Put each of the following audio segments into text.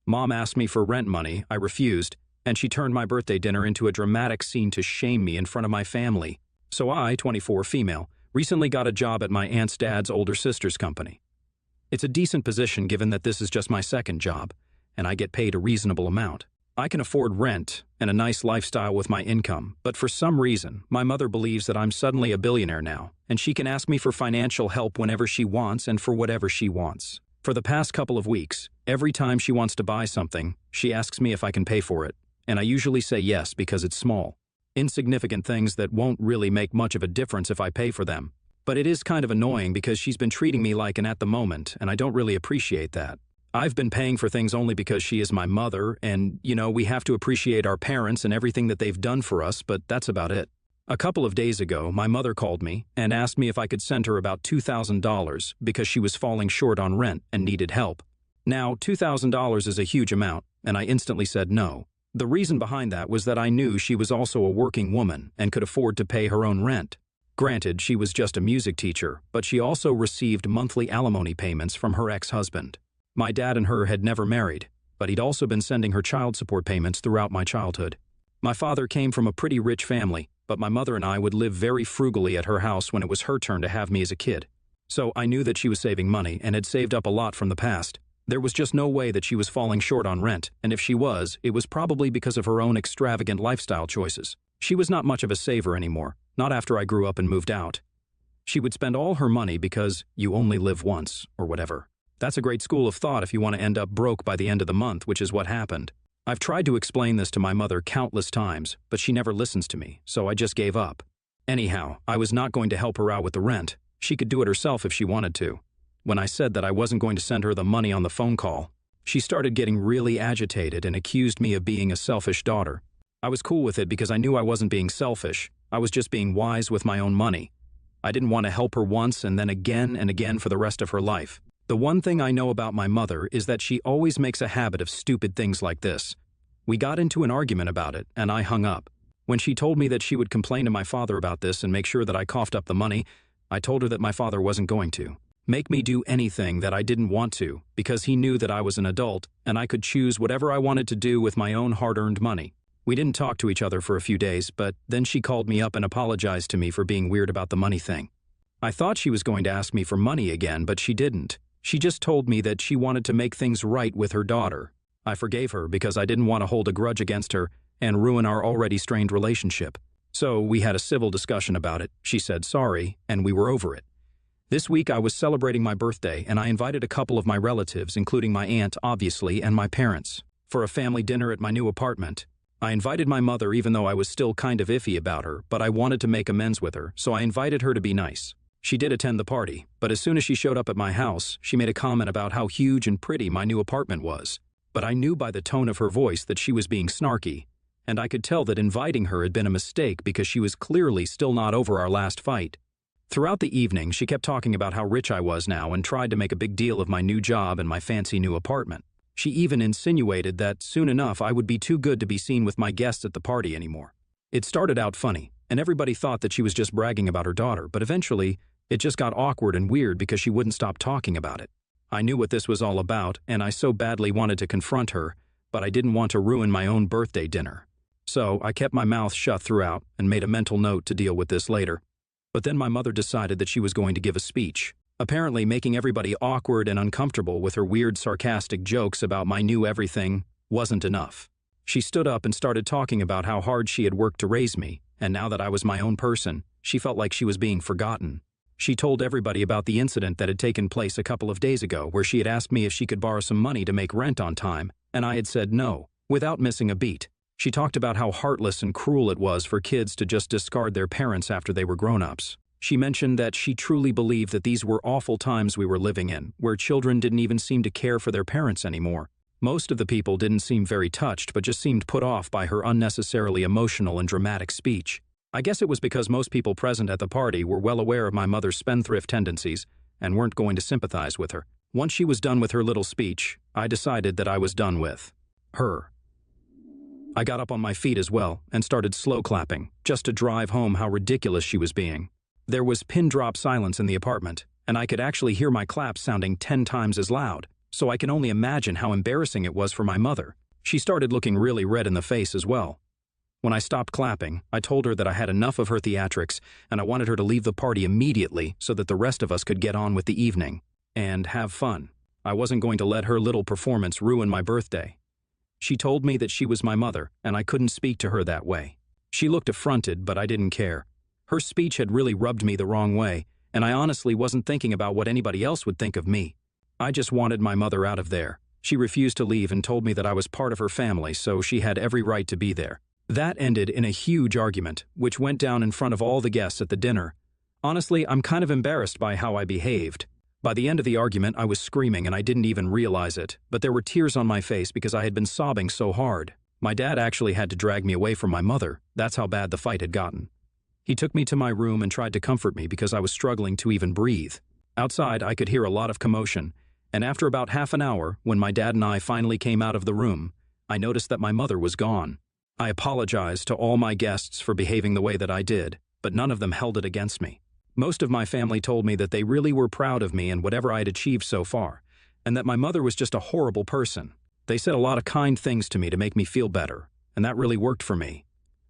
Mom asked me for rent money, I refused, and she turned my birthday dinner into a dramatic scene to shame me in front of my family. So I, 24 female, recently got a job at my aunt's dad's older sister's company. It's a decent position given that this is just my second job, and I get paid a reasonable amount. I can afford rent and a nice lifestyle with my income, but for some reason, my mother believes that I'm suddenly a billionaire now, and she can ask me for financial help whenever she wants and for whatever she wants. For the past couple of weeks, every time she wants to buy something, she asks me if I can pay for it, and I usually say yes because it's small. Insignificant things that won't really make much of a difference if I pay for them. But it is kind of annoying because she's been treating me like an at the moment, and I don't really appreciate that. I've been paying for things only because she is my mother, and, we have to appreciate our parents and everything that they've done for us, but that's about it. A couple of days ago, my mother called me and asked me if I could send her about $2,000 because she was falling short on rent and needed help. Now, $2,000 is a huge amount, and I instantly said no. The reason behind that was that I knew she was also a working woman and could afford to pay her own rent. Granted, she was just a music teacher, but she also received monthly alimony payments from her ex-husband. My dad and her had never married, but he'd also been sending her child support payments throughout my childhood. My father came from a pretty rich family, but my mother and I would live very frugally at her house when it was her turn to have me as a kid. So I knew that she was saving money and had saved up a lot from the past. There was just no way that she was falling short on rent, and if she was, it was probably because of her own extravagant lifestyle choices. She was not much of a saver anymore, not after I grew up and moved out. She would spend all her money because you only live once, or whatever. That's a great school of thought if you want to end up broke by the end of the month, which is what happened. I've tried to explain this to my mother countless times, but she never listens to me, so I just gave up. Anyhow, I was not going to help her out with the rent. She could do it herself if she wanted to. When I said that I wasn't going to send her the money on the phone call, she started getting really agitated and accused me of being a selfish daughter. I was cool with it because I knew I wasn't being selfish. I was just being wise with my own money. I didn't want to help her once and then again and again for the rest of her life. The one thing I know about my mother is that she always makes a habit of stupid things like this. We got into an argument about it, and I hung up. When she told me that she would complain to my father about this and make sure that I coughed up the money, I told her that my father wasn't going to make me do anything that I didn't want to because he knew that I was an adult and I could choose whatever I wanted to do with my own hard-earned money. We didn't talk to each other for a few days, but then she called me up and apologized to me for being weird about the money thing. I thought she was going to ask me for money again, but she didn't. She just told me that she wanted to make things right with her daughter. I forgave her because I didn't want to hold a grudge against her and ruin our already strained relationship. So we had a civil discussion about it. She said sorry, and we were over it. This week I was celebrating my birthday, and I invited a couple of my relatives, including my aunt, obviously, and my parents, for a family dinner at my new apartment. I invited my mother even though I was still kind of iffy about her, but I wanted to make amends with her, so I invited her to be nice. She did attend the party, but as soon as she showed up at my house, she made a comment about how huge and pretty my new apartment was. But I knew by the tone of her voice that she was being snarky, and I could tell that inviting her had been a mistake because she was clearly still not over our last fight. Throughout the evening, she kept talking about how rich I was now and tried to make a big deal of my new job and my fancy new apartment. She even insinuated that soon enough I would be too good to be seen with my guests at the party anymore. It started out funny, and everybody thought that she was just bragging about her daughter, but eventually, it just got awkward and weird because she wouldn't stop talking about it. I knew what this was all about, and I so badly wanted to confront her, but I didn't want to ruin my own birthday dinner. So I kept my mouth shut throughout and made a mental note to deal with this later. But then my mother decided that she was going to give a speech, apparently making everybody awkward and uncomfortable with her weird sarcastic jokes about my new everything wasn't enough. She stood up and started talking about how hard she had worked to raise me, and now that I was my own person, she felt like she was being forgotten. She told everybody about the incident that had taken place a couple of days ago where she had asked me if she could borrow some money to make rent on time, and I had said no, without missing a beat. She talked about how heartless and cruel it was for kids to just discard their parents after they were grown-ups. She mentioned that she truly believed that these were awful times we were living in, where children didn't even seem to care for their parents anymore. Most of the people didn't seem very touched, but just seemed put off by her unnecessarily emotional and dramatic speech. I guess it was because most people present at the party were well aware of my mother's spendthrift tendencies and weren't going to sympathize with her. Once she was done with her little speech, I decided that I was done with her. I got up on my feet as well and started slow clapping, just to drive home how ridiculous she was being. There was pin-drop silence in the apartment, and I could actually hear my claps sounding 10 times as loud, so I can only imagine how embarrassing it was for my mother. She started looking really red in the face as well. When I stopped clapping, I told her that I had enough of her theatrics and I wanted her to leave the party immediately so that the rest of us could get on with the evening and have fun. I wasn't going to let her little performance ruin my birthday. She told me that she was my mother and I couldn't speak to her that way. She looked affronted, but I didn't care. Her speech had really rubbed me the wrong way, and I honestly wasn't thinking about what anybody else would think of me. I just wanted my mother out of there. She refused to leave and told me that I was part of her family, so she had every right to be there. That ended in a huge argument, which went down in front of all the guests at the dinner. Honestly, I'm kind of embarrassed by how I behaved. By the end of the argument, I was screaming and I didn't even realize it, but there were tears on my face because I had been sobbing so hard. My dad actually had to drag me away from my mother. That's how bad the fight had gotten. He took me to my room and tried to comfort me because I was struggling to even breathe. Outside, I could hear a lot of commotion, and after about half an hour, when my dad and I finally came out of the room, I noticed that my mother was gone. I apologized to all my guests for behaving the way that I did, but none of them held it against me. Most of my family told me that they really were proud of me and whatever I had achieved so far, and that my mother was just a horrible person. They said a lot of kind things to me to make me feel better, and that really worked for me.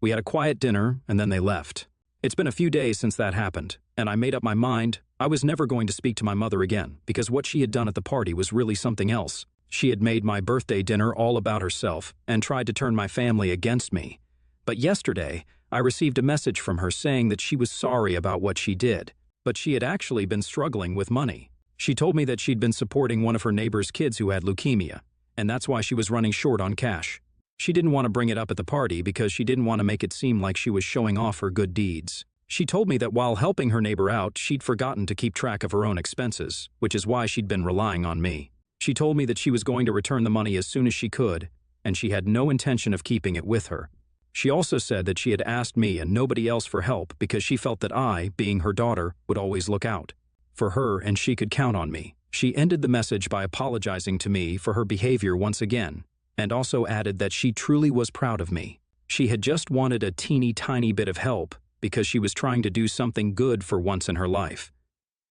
We had a quiet dinner, and then they left. It's been a few days since that happened, and I made up my mind I was never going to speak to my mother again because what she had done at the party was really something else. She had made my birthday dinner all about herself and tried to turn my family against me. But yesterday, I received a message from her saying that she was sorry about what she did, but she had actually been struggling with money. She told me that she'd been supporting one of her neighbor's kids who had leukemia, and that's why she was running short on cash. She didn't want to bring it up at the party because she didn't want to make it seem like she was showing off her good deeds. She told me that while helping her neighbor out, she'd forgotten to keep track of her own expenses, which is why she'd been relying on me. She told me that she was going to return the money as soon as she could, and she had no intention of keeping it with her. She also said that she had asked me and nobody else for help because she felt that I, being her daughter, would always look out for her and she could count on me. She ended the message by apologizing to me for her behavior once again, and also added that she truly was proud of me. She had just wanted a teeny tiny bit of help because she was trying to do something good for once in her life.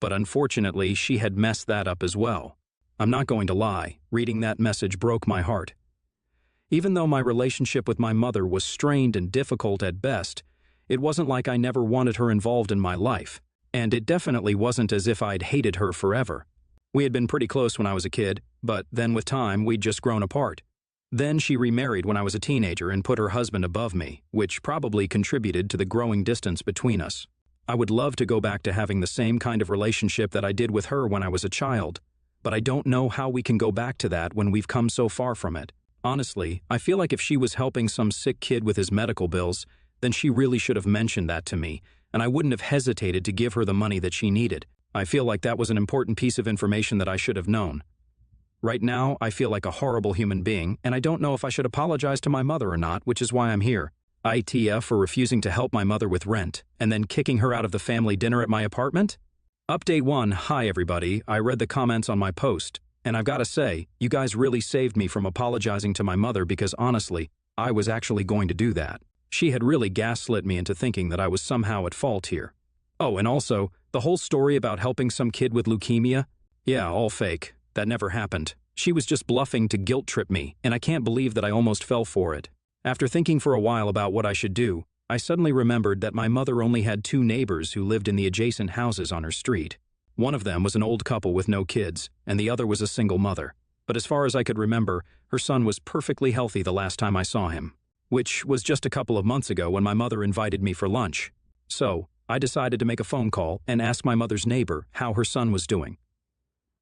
But unfortunately, she had messed that up as well. I'm not going to lie, reading that message broke my heart. Even though my relationship with my mother was strained and difficult at best, it wasn't like I never wanted her involved in my life, and it definitely wasn't as if I'd hated her forever. We had been pretty close when I was a kid, but then with time, we'd just grown apart. Then she remarried when I was a teenager and put her husband above me, which probably contributed to the growing distance between us. I would love to go back to having the same kind of relationship that I did with her when I was a child, but I don't know how we can go back to that when we've come so far from it. Honestly, I feel like if she was helping some sick kid with his medical bills, then she really should have mentioned that to me, and I wouldn't have hesitated to give her the money that she needed. I feel like that was an important piece of information that I should have known. Right now, I feel like a horrible human being, and I don't know if I should apologize to my mother or not, which is why I'm here. ITF for refusing to help my mother with rent, and then kicking her out of the family dinner at my apartment? Update 1, hi everybody, I read the comments on my post, and I've got to say, you guys really saved me from apologizing to my mother because honestly, I was actually going to do that. She had really gaslit me into thinking that I was somehow at fault here. Oh, and also, the whole story about helping some kid with leukemia? Yeah, all fake. That never happened. She was just bluffing to guilt-trip me, and I can't believe that I almost fell for it. After thinking for a while about what I should do, I suddenly remembered that my mother only had 2 neighbors who lived in the adjacent houses on her street. One of them was an old couple with no kids, and the other was a single mother. But as far as I could remember, her son was perfectly healthy the last time I saw him, which was just a couple of months ago when my mother invited me for lunch. So, I decided to make a phone call and ask my mother's neighbor how her son was doing.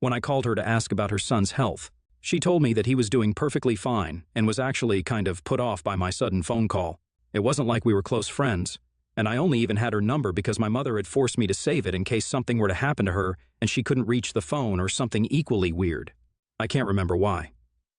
When I called her to ask about her son's health, she told me that he was doing perfectly fine and was actually kind of put off by my sudden phone call. It wasn't like we were close friends, and I only even had her number because my mother had forced me to save it in case something were to happen to her and she couldn't reach the phone or something equally weird. I can't remember why.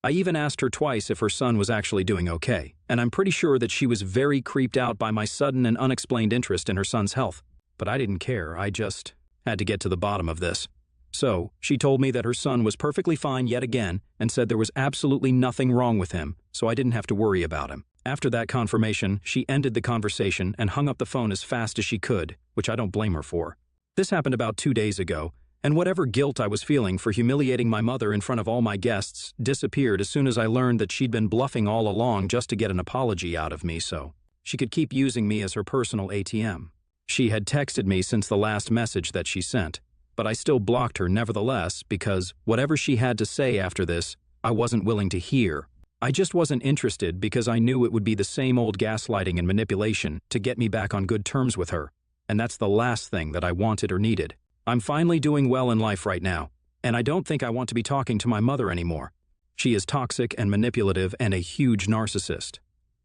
I even asked her twice if her son was actually doing okay, and I'm pretty sure that she was very creeped out by my sudden and unexplained interest in her son's health. But I didn't care, I just had to get to the bottom of this. So, she told me that her son was perfectly fine yet again and said there was absolutely nothing wrong with him, so I didn't have to worry about him. After that confirmation, she ended the conversation and hung up the phone as fast as she could, which I don't blame her for. This happened about 2 days ago, And whatever guilt I was feeling for humiliating my mother in front of all my guests disappeared as soon as I learned that she'd been bluffing all along just to get an apology out of me so she could keep using me as her personal ATM. She had texted me since the last message that she sent, but I still blocked her nevertheless because whatever she had to say after this, I wasn't willing to hear. I just wasn't interested because I knew it would be the same old gaslighting and manipulation to get me back on good terms with her, and that's the last thing that I wanted or needed. I'm finally doing well in life right now, and I don't think I want to be talking to my mother anymore. She is toxic and manipulative and a huge narcissist.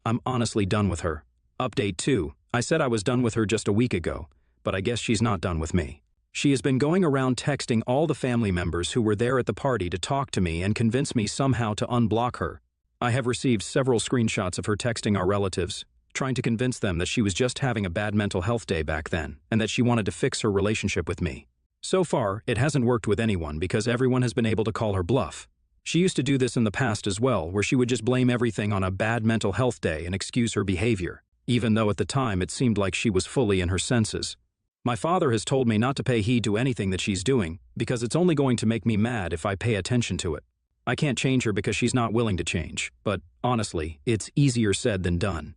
I'm honestly done with her. Update 2. I said I was done with her just a week ago, but I guess she's not done with me. She has been going around texting all the family members who were there at the party to talk to me and convince me somehow to unblock her. I have received several screenshots of her texting our relatives, trying to convince them that she was just having a bad mental health day back then and that she wanted to fix her relationship with me. So far, it hasn't worked with anyone because everyone has been able to call her bluff. She used to do this in the past as well, where she would just blame everything on a bad mental health day and excuse her behavior, even though at the time it seemed like she was fully in her senses. My father has told me not to pay heed to anything that she's doing because it's only going to make me mad if I pay attention to it. I can't change her because she's not willing to change, but honestly, it's easier said than done.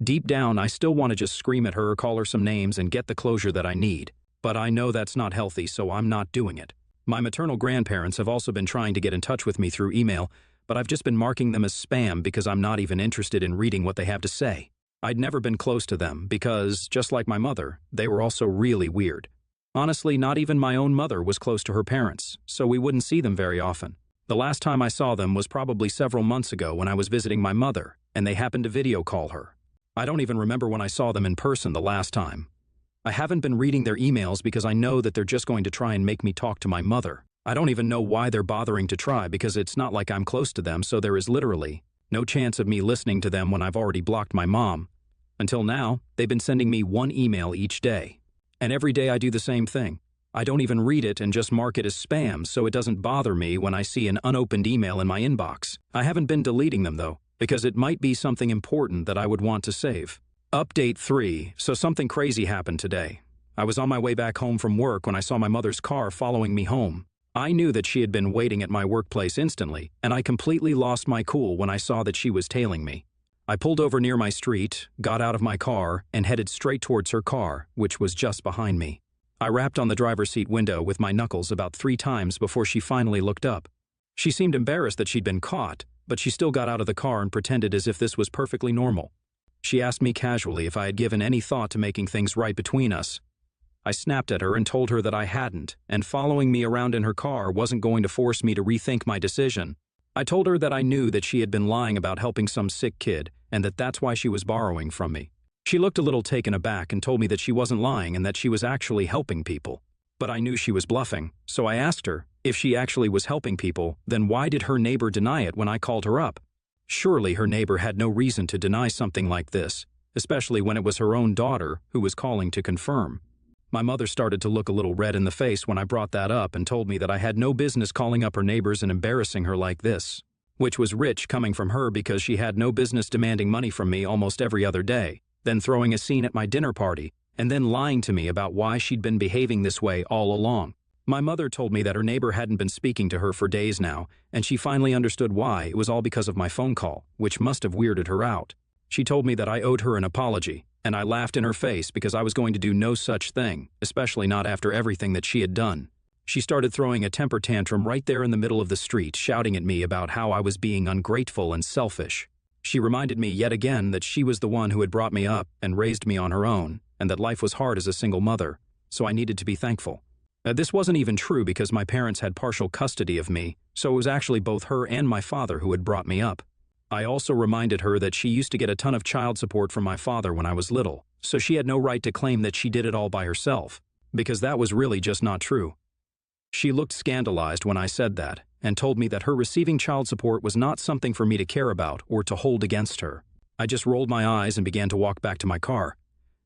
Deep down, I still want to just scream at her or call her some names and get the closure that I need, but I know that's not healthy, so I'm not doing it. My maternal grandparents have also been trying to get in touch with me through email, but I've just been marking them as spam because I'm not even interested in reading what they have to say. I'd never been close to them because, just like my mother, they were also really weird. Honestly, not even my own mother was close to her parents, so we wouldn't see them very often. The last time I saw them was probably several months ago when I was visiting my mother, and they happened to video call her. I don't even remember when I saw them in person the last time. I haven't been reading their emails because I know that they're just going to try and make me talk to my mother. I don't even know why they're bothering to try because it's not like I'm close to them, so there is literally no chance of me listening to them when I've already blocked my mom. Until now, they've been sending me one email each day. And every day I do the same thing. I don't even read it and just mark it as spam so it doesn't bother me when I see an unopened email in my inbox. I haven't been deleting them though, because it might be something important that I would want to save. Update 3. So something crazy happened today. I was on my way back home from work when I saw my mother's car following me home. I knew that she had been waiting at my workplace instantly, and I completely lost my cool when I saw that she was tailing me. I pulled over near my street, got out of my car, and headed straight towards her car, which was just behind me. I rapped on the driver's seat window with my knuckles about 3 times before she finally looked up. She seemed embarrassed that she'd been caught, but she still got out of the car and pretended as if this was perfectly normal. She asked me casually if I had given any thought to making things right between us. I snapped at her and told her that I hadn't, and following me around in her car wasn't going to force me to rethink my decision. I told her that I knew that she had been lying about helping some sick kid, and that that's why she was borrowing from me. She looked a little taken aback and told me that she wasn't lying and that she was actually helping people. But I knew she was bluffing, so I asked her, if she actually was helping people, then why did her neighbor deny it when I called her up? Surely her neighbor had no reason to deny something like this, especially when it was her own daughter who was calling to confirm. My mother started to look a little red in the face when I brought that up and told me that I had no business calling up her neighbors and embarrassing her like this, which was rich coming from her because she had no business demanding money from me almost every other day, then throwing a scene at my dinner party, and then lying to me about why she'd been behaving this way all along. My mother told me that her neighbor hadn't been speaking to her for days now, and she finally understood why. It was all because of my phone call, which must have weirded her out. She told me that I owed her an apology, and I laughed in her face because I was going to do no such thing, especially not after everything that she had done. She started throwing a temper tantrum right there in the middle of the street, shouting at me about how I was being ungrateful and selfish. She reminded me yet again that she was the one who had brought me up and raised me on her own, and that life was hard as a single mother, so I needed to be thankful. This wasn't even true because my parents had partial custody of me, so it was actually both her and my father who had brought me up. I also reminded her that she used to get a ton of child support from my father when I was little, so she had no right to claim that she did it all by herself, because that was really just not true. She looked scandalized when I said that, and told me that her receiving child support was not something for me to care about or to hold against her. I just rolled my eyes and began to walk back to my car.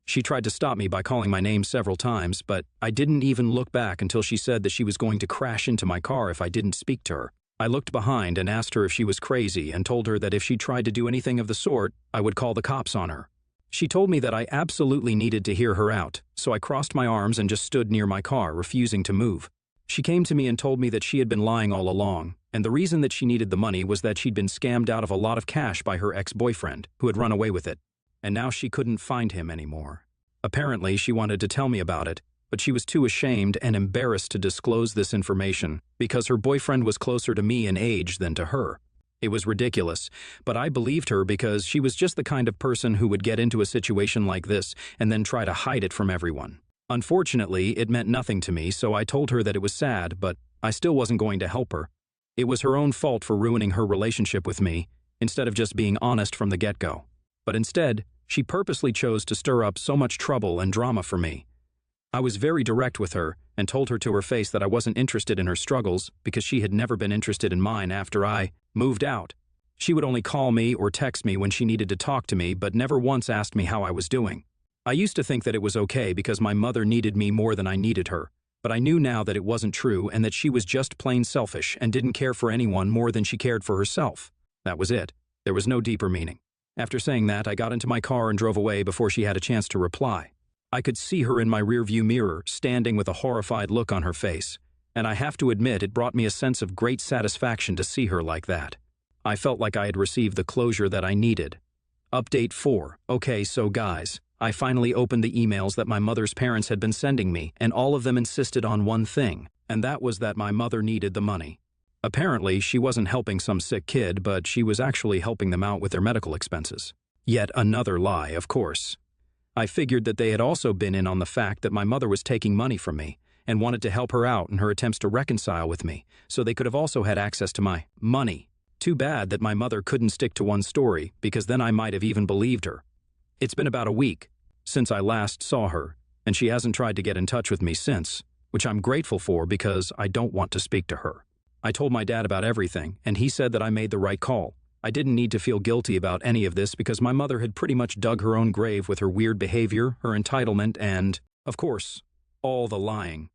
She tried to stop me by calling my name several times, but I didn't even look back until she said that she was going to crash into my car if I didn't speak to her. I looked behind and asked her if she was crazy and told her that if she tried to do anything of the sort, I would call the cops on her. She told me that I absolutely needed to hear her out, so I crossed my arms and just stood near my car, refusing to move. She came to me and told me that she had been lying all along, and the reason that she needed the money was that she'd been scammed out of a lot of cash by her ex-boyfriend, who had run away with it, and now she couldn't find him anymore. Apparently, she wanted to tell me about it, but she was too ashamed and embarrassed to disclose this information because her boyfriend was closer to me in age than to her. It was ridiculous, but I believed her because she was just the kind of person who would get into a situation like this and then try to hide it from everyone. Unfortunately, it meant nothing to me, so I told her that it was sad, but I still wasn't going to help her. It was her own fault for ruining her relationship with me, instead of just being honest from the get-go. But instead, she purposely chose to stir up so much trouble and drama for me. I was very direct with her and told her to her face that I wasn't interested in her struggles because she had never been interested in mine after I moved out. She would only call me or text me when she needed to talk to me, but never once asked me how I was doing. I used to think that it was okay because my mother needed me more than I needed her, but I knew now that it wasn't true and that she was just plain selfish and didn't care for anyone more than she cared for herself. That was it. There was no deeper meaning. After saying that, I got into my car and drove away before she had a chance to reply. I could see her in my rearview mirror, standing with a horrified look on her face, and I have to admit it brought me a sense of great satisfaction to see her like that. I felt like I had received the closure that I needed. Update 4. Okay, so guys, I finally opened the emails that my mother's parents had been sending me, and all of them insisted on one thing, and that was that my mother needed the money. Apparently, she wasn't helping some sick kid, but she was actually helping them out with their medical expenses. Yet another lie, of course. I figured that they had also been in on the fact that my mother was taking money from me and wanted to help her out in her attempts to reconcile with me, so they could have also had access to my money. Too bad that my mother couldn't stick to one story, because then I might have even believed her. It's been about a week since I last saw her, and she hasn't tried to get in touch with me since, which I'm grateful for because I don't want to speak to her. I told my dad about everything, and he said that I made the right call. I didn't need to feel guilty about any of this because my mother had pretty much dug her own grave with her weird behavior, her entitlement, and, of course, all the lying.